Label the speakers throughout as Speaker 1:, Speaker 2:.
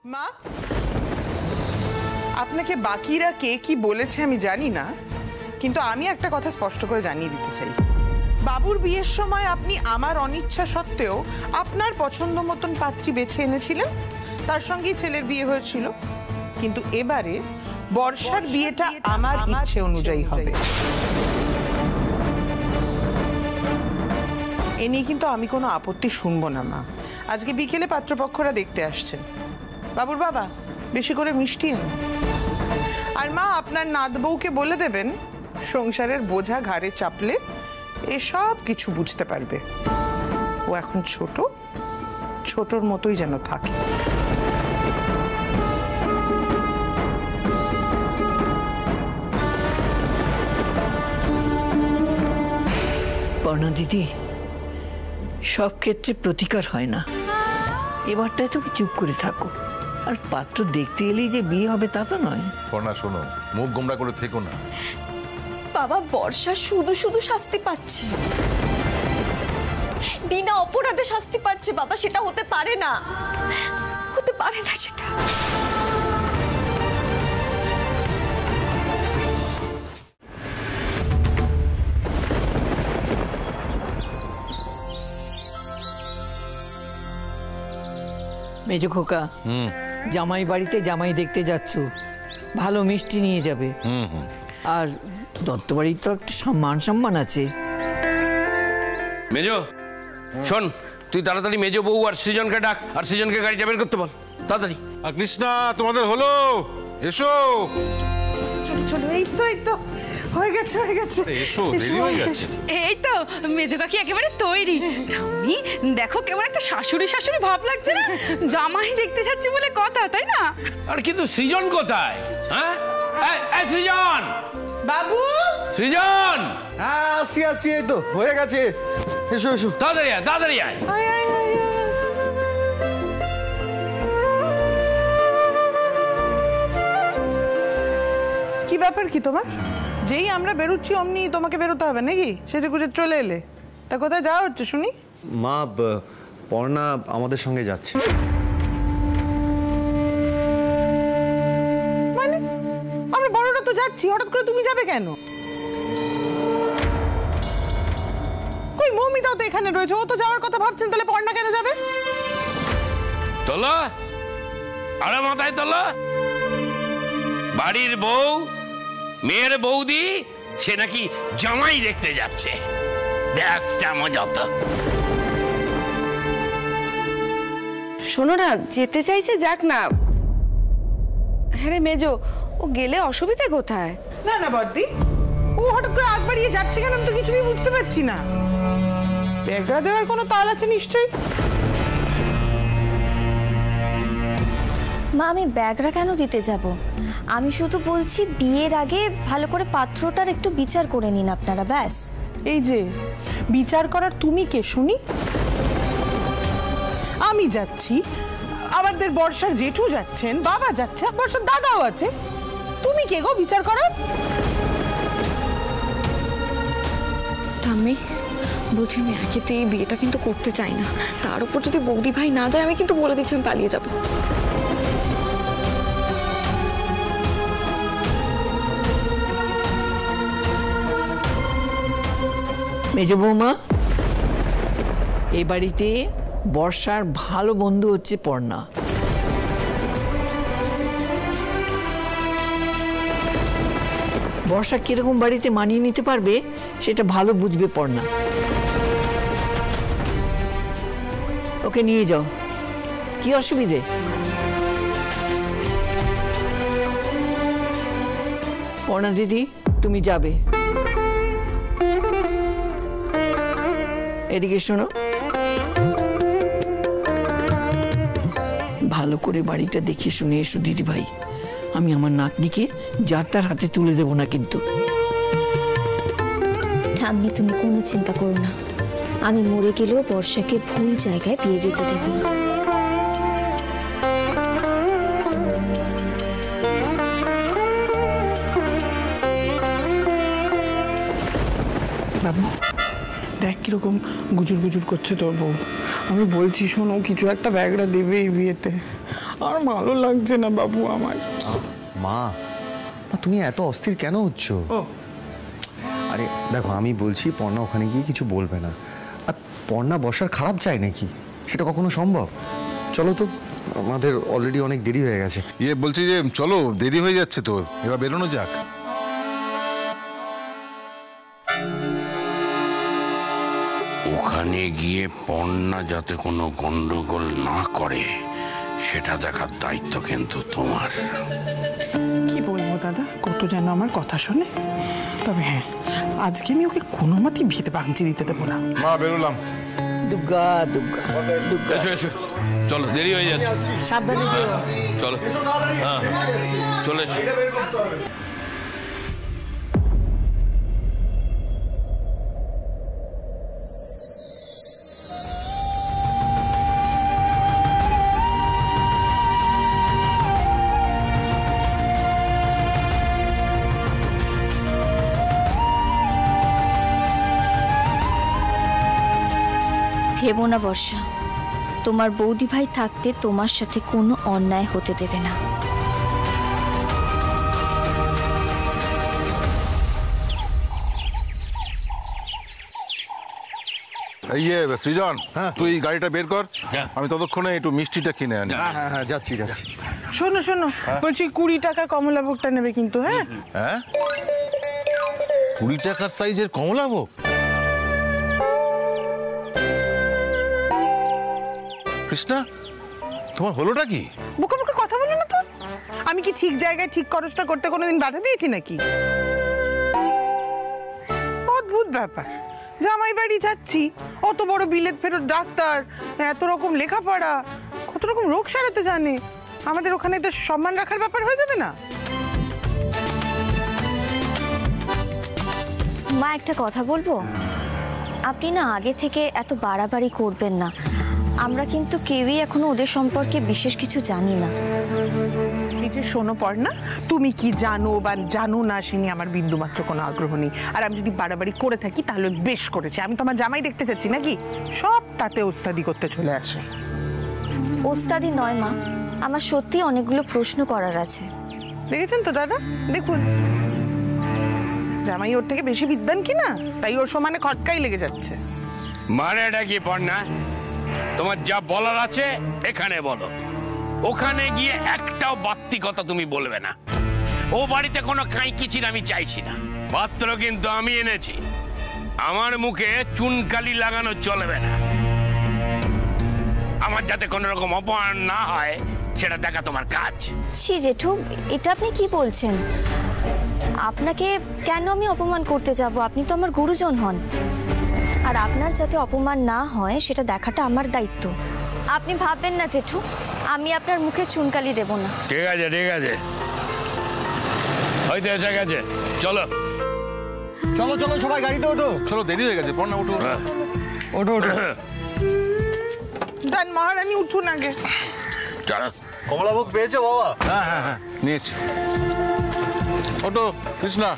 Speaker 1: মা, আপনাকে বাকিরা কে কি বলেছে আমি জানি না, কিন্তু আমি একটা কথা স্পষ্ট করে জানিয়ে দিতে চাই। বাবুর বিয়ের সময় আপনি আমার অনিচ্ছা সত্ত্বেও আপনার পছন্দ মতন পাত্রী বেছে এনেছিলেন, তার সঙ্গেই ছেলের বিয়ে হয়েছিল। কিন্তু এবারে বর্ষার বিয়েটা আমার ইচ্ছে অনুযায়ী হবে। এ নিয়ে কিন্তু আমি কোনো আপত্তি শুনবো না মা। আজকে বিকেলে পাত্রপক্ষরা দেখতে আসছেন। বাবুর বাবা বেশি করে মিষ্টি এনো। আর মা, আপনার নাত বউকে বলে দেবেন সংসারের বোঝা ঘাড়ে চাপলে এসব কিছু বুঝতে পারবে। ও এখন ছোট, ছোটর মতোই যেন থাকে।
Speaker 2: পর্ণা দিদি, সব ক্ষেত্রে প্রতিকার হয় না। এবারটায় তুমি চুপ করে থাকো। আর পাত্র দেখতে এলেই যে বিয়ে হবে তা তো নয়।
Speaker 3: পর্ণা শোনো, মুখ গোমড়া করে থেকো না।
Speaker 4: বাবা, বর্ষা শুধু শুধু শাস্তি পাচ্ছে, বিনা অপরাধে শাস্তি পাচ্ছে বাবা। সেটা হতে পারে না, হতে পারে না সেটা।
Speaker 2: মেজো খোকা, জামাই বাড়িতে জামাই দেখতে যাচ্ছ, ভালো মিষ্টি নিয়ে যাবে। আর দত্ত বাড়ির তো একটা মান সম্মান আছে।
Speaker 5: মেজো শোন, তুই তাড়াতাড়ি মেজো বউ আর সৃজনকে ডাক, আর সৃজনকে গাড়িটা বের করতে বল তাড়াতাড়ি।
Speaker 3: আর কৃষ্ণা, তোমাদের হলো? এসো।
Speaker 1: চলো চলো, এই তো হয়ে গেছে, হয়ে গেছে।
Speaker 3: এসো, দেরি হয়ে গেছে।
Speaker 6: এই তো মেজো কাকি একেবারে তৈরি। ঠাম্মি দেখো, কেমন একটা শাশুড়ি শাশুড়ি ভাব লাগছে না? জামাই দেখতে যাচ্ছে বলে কথা, তাই না?
Speaker 5: আর কিন্তু সৃজন কোথায়? হ্যাঁ, এই সৃজন,
Speaker 1: বাবু,
Speaker 5: সৃজন।
Speaker 7: হ্যাঁ, আসি আসি, এই তো হয়ে গেছে। এসো এসো,
Speaker 5: তাড়াতাড়ি আয়, তাড়াতাড়ি আয়।
Speaker 1: কি ব্যাপার কি তোমার? যেই আমরা বেরোচ্ছি অমনি তোমাকে বেরোতে হবে নাকি? সেজে গুজে চলে এলে, তা কোথায় যাওয়া হচ্ছে শুনি?
Speaker 7: মা, পর্ণা আমাদের সঙ্গে যাচ্ছে।
Speaker 1: মানে আমরা বড়রা তো যাচ্ছি, হঠাৎ করে তুমি যাবে কেন? কই মৌমিতাও তো এখানে রয়েছে, ও তো যাওয়ার কথা ভাবছেন, তাহলে পর্ণা কেন যাবে?
Speaker 5: তোলা, আরে মাথায় তোলা। বাড়ির বউ, মেয়ের বৌদি, সে নাকি জামাই দেখতে যাচ্ছে। দেখটা মজা তো।
Speaker 8: শোনো না, যেতে চাইছে যাক না। হ্যাঁ রে মেজো, ও গেলে অসুবিধা কোথায়?
Speaker 1: না না বদ্দি, ও হঠাৎ করে আগ বাড়িয়ে যাচ্ছে কেন আমি তো কিছুই বুঝতে পারছি না। ব্যাগরা দেওয়ার কোনো তাল আছে নিশ্চয়ই।
Speaker 4: মা, আমি ব্যাগরা কেন দিতে যাব? আমি শুধু বলছি বিয়ের আগে ভালো করে পাত্রটার একটু বিচার করে নিন আপনারা, ব্যাস।
Speaker 1: এই যে বিচার করার তুমি কে শুনি? আমি যাচ্ছি, আমাদের বর্ষার জেঠু যাচ্ছেন, বাবা যাচ্ছে, বর্ষার দাদাও আছে। তুমি কে গো বিচার করার?
Speaker 4: ঠাম্মি বলছি, আমি একেতে এই বিয়েটা কিন্তু করতে চাই না। তার উপর যদি বৌদি ভাই না যায়, আমি কিন্তু বলে দিচ্ছি আমি পালিয়ে যাব।
Speaker 2: মেজো বৌমা, এই বাড়িতে বর্ষার ভালো বন্ধু হচ্ছে পর্ণা। বর্ষা কিরকম বাড়িতে মানিয়ে নিতে পারবে সেটা ভালো বুঝবে পর্ণা। ওকে নিয়ে যাও, কি অসুবিধে? পর্ণা দিদি, তুমি যাবে। এদিকে শোনো, ভালো করে বাড়িটা দেখে শুনে এসো দিদি ভাই। আমি আমার নাতনিকে যার তার হাতে তুলে দেব না কিন্তু।
Speaker 4: ঠাম্মি, তুমি কোনো চিন্তা করো না। আমি মরে গেলেও বর্ষাকে ভুল জায়গায় বিয়ে দিতে দেব না।
Speaker 1: বাবু দেখ কিরকম গুজুর গুজুর করছে তোর বউ। আমি বলছি শোনো, কিছু একটা ব্যাগরা দেবে এই বিয়েতে। আর ভালো লাগছে না বাবু আমার।
Speaker 7: মা, তুমি এত অস্থির কেন হচ্ছ? আরে দেখো, আমি বলছি পর্ণা ওখানে গিয়ে কিছু বলবে না। আর পর্ণা বসার খারাপ চাই নাকি? সেটা কখনো সম্ভব? চলো তো, আমাদের অলরেডি অনেক দেরি হয়ে গেছে।
Speaker 3: বলছি যে চলো, দেরি হয়ে যাচ্ছে তো, এবার বেরোনো যাক।
Speaker 5: ওখানে গিয়ে পর্ণা যাতে কোনো গন্ডগোল না করে সেটা দেখার দায়িত্ব কিন্তু তোমার।
Speaker 1: কি বলবো দাদা, কত যেন আমার কথা শোনে। তবে হ্যাঁ, আজকে আমি ওকে কোনো মতেই ভিতে ভাঙচি দিতে দেবো না।
Speaker 3: মা, বেরোলাম।
Speaker 2: দুর্গা দুর্গা দুর্গা।
Speaker 5: এসো এসো, চলো, দেরি হয়ে যাচ্ছে।
Speaker 2: সাবধানে যেও।
Speaker 5: চলো, হ্যাঁ, চলে এসো।
Speaker 9: ভেবো না বর্ষা, তোমার বৌদি ভাই থাকতে তোমার সাথে কোনো অন্যায় হতে দেবে না।
Speaker 3: সৃজন, তুই গাড়িটা বের কর, আমি ততক্ষণে একটু মিষ্টিটা কিনে আনি।
Speaker 7: হ্যাঁ, যাচ্ছি যাচ্ছি।
Speaker 1: শোনো শোনো, বলছি 20 টাকা কমলাভোগটা নেবে কিন্তু। হ্যাঁ
Speaker 3: হ্যাঁ, 20 টাকার সাইজের কমলাভোগ? কৃষ্ণা, তোমার হলোটা কি?
Speaker 1: বুকে বুকে কথা বলো না তো। আমি কি ঠিক জায়গায় ঠিক খরচটা করতে কোনোদিন বাধা দিয়েছি নাকি? অদ্ভুত ব্যাপার, জামাই বাড়ি যাচ্ছি, অত বড় বিলেত ফেরত ডাক্তার, এত রকম লেখাপড়া, কত রকম রোগ সারাতে জানে, আমাদের ওখানে একটা সম্মান রাখার ব্যাপার হয়ে যাবে না?
Speaker 9: মা, একটা কথা বলবো? আপনি না আগে থেকে এত বাড়াবাড়ি করবেন না। আমরা কিন্তু কেউই এখনো ওদের সম্পর্কে বিশেষ কিছু জানি না।
Speaker 1: এই যে শোনো পর্ণা, তুমি কি জানো বা জানো না সে নিয়ে আমার বিন্দুমাত্র কোনো আগ্রহ নেই। আর আমি যদি বাড়াবাড়ি করে থাকি তাহলে বেশ করেছে। আমি তো আমার জামাই দেখতে চাচ্ছি নাকি সব তাতে ওস্তাদি করতে চলে আসে।
Speaker 9: ওস্তাদি নয় মা, আমার সত্যি অনেকগুলো প্রশ্ন করার আছে।
Speaker 1: দেখেছেন তো দাদা, দেখুন জামাই ওর থেকে বেশি বিদ্বান কি না, তাই ওর সমানে খটকাই লেগে যাচ্ছে।
Speaker 5: মানেটা কি পর্ণা? তোমার যা বলার আছে এখানে বলো, ওখানে গিয়ে একটাও বাড়তি কথা তুমি বলবে না। ও বাড়িতে কোনো কাঁইকিচির আমি চাইছি না। পাত্র কিন্তু আমি এনেছি, আমার মুখে চুনকালি লাগানো চলবে না। আমার যাতে কোনো রকম অপমান না হয় সেটা দেখা তোমার কাজ।
Speaker 9: ছি জেঠু, এটা আপনি কি বলছেন? আপনাকে কেন আমি অপমান করতে যাব? আপনি তো আমার গুরুজন হন। আর আপনার যাতে অপমান না হয় সেটা দেখাটা আমার দায়িত্ব। আপনি ভাববেন না জেঠু, আমি আপনার মুখে চুনকালি দেব না।
Speaker 5: ঠিক আছে ঠিক আছে, হয়তো এসে গেছে, চলো
Speaker 7: চলো চলো, সবাই গাড়িতে ওঠো।
Speaker 3: চলো, দেরি হয়ে গেছে। পর্ণা, ওঠো
Speaker 7: ওঠো ওঠো।
Speaker 1: দেন মহারানী উঠুন আগে।
Speaker 5: চলো।
Speaker 7: কমলাভোগ পেয়েছো বাবা?
Speaker 3: হ্যাঁ হ্যাঁ হ্যাঁ, নিয়েছি। ওঠো কৃষ্ণা।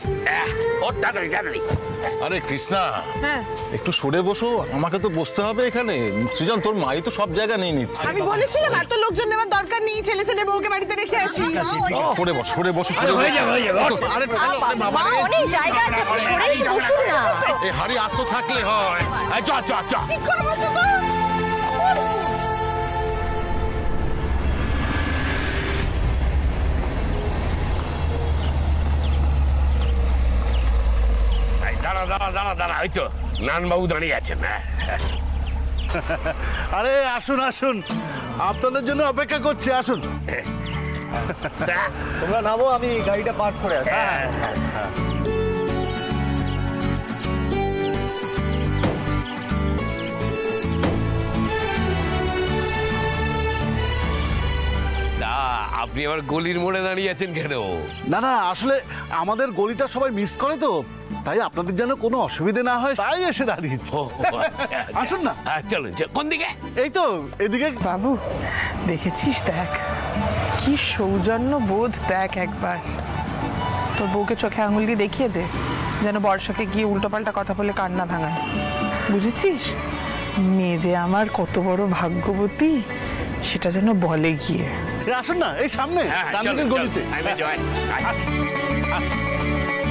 Speaker 5: ওর তাড়াতাড়ি তাড়াতাড়ি।
Speaker 3: আরে কৃষ্ণা,
Speaker 1: হ্যাঁ
Speaker 3: একটু সরে বসো, আমাকে তো বসতে হবে এখানে। সৃজন, তোর মাই তো সব জায়গা নিয়ে নিচ্ছে।
Speaker 1: আমি বলেছিলাম এত লোকজন নেওয়ার দরকার নেই, ছেলে ছেলে বউকে বাড়িতে রেখে আসি।
Speaker 3: সরে বসো, সরে বসো, সরে
Speaker 5: হয়ে যাবে, হয়ে যাবে।
Speaker 3: আরে
Speaker 9: মা, অনেক জায়গা আছে, আপনি সরে এসে বসুন না।
Speaker 3: এই হাড়ি আস্ত থাকলে হয়।
Speaker 5: চ চ চ। দাঁড়া দাঁড়া দাঁড়া দাঁড়া, ওই তো নানবাবু দাঁড়িয়ে আছেন।
Speaker 10: আরে আসুন আসুন, আপনাদের জন্য অপেক্ষা করছি, আসুন।
Speaker 7: তোমরা নামো, আমি গাড়িটা পার্ক করে আসি।
Speaker 5: আপনি আবার গলির মোড়ে দাঁড়িয়ে আছেন কেন?
Speaker 10: না না, আসলে আমাদের গলিটা সবাই মিস করে তো, তাই আপনাদের যেন কোনো অসুবিধা না হয় তাই এসে দাঁড়িয়েছি। আসুন না।
Speaker 5: চলুন। কোন দিকে?
Speaker 10: এই তো এদিকে।
Speaker 1: বাবু দেখেছিস, দেখ কি সৌজন্য বোধ, দেখ একবার তোর বউকে চোখে আঙুল দিয়ে দেখিয়ে দে, যেন বর্ষাকে গিয়ে উল্টোপাল্টা কথা বলে কান্না ভাঙায়। বুঝেছিস? মেয়ে যে আমার কত বড় ভাগ্যবতী সেটা যেন বলে গিয়ে।
Speaker 10: আসুন না, এই সামনে
Speaker 5: হ্যাঁ,
Speaker 10: ডান
Speaker 5: চলো,
Speaker 10: দিকের
Speaker 5: চলো।
Speaker 10: গলিতে।
Speaker 5: আয় মেজো, আয়, আয়।
Speaker 10: আসুন, আসুন।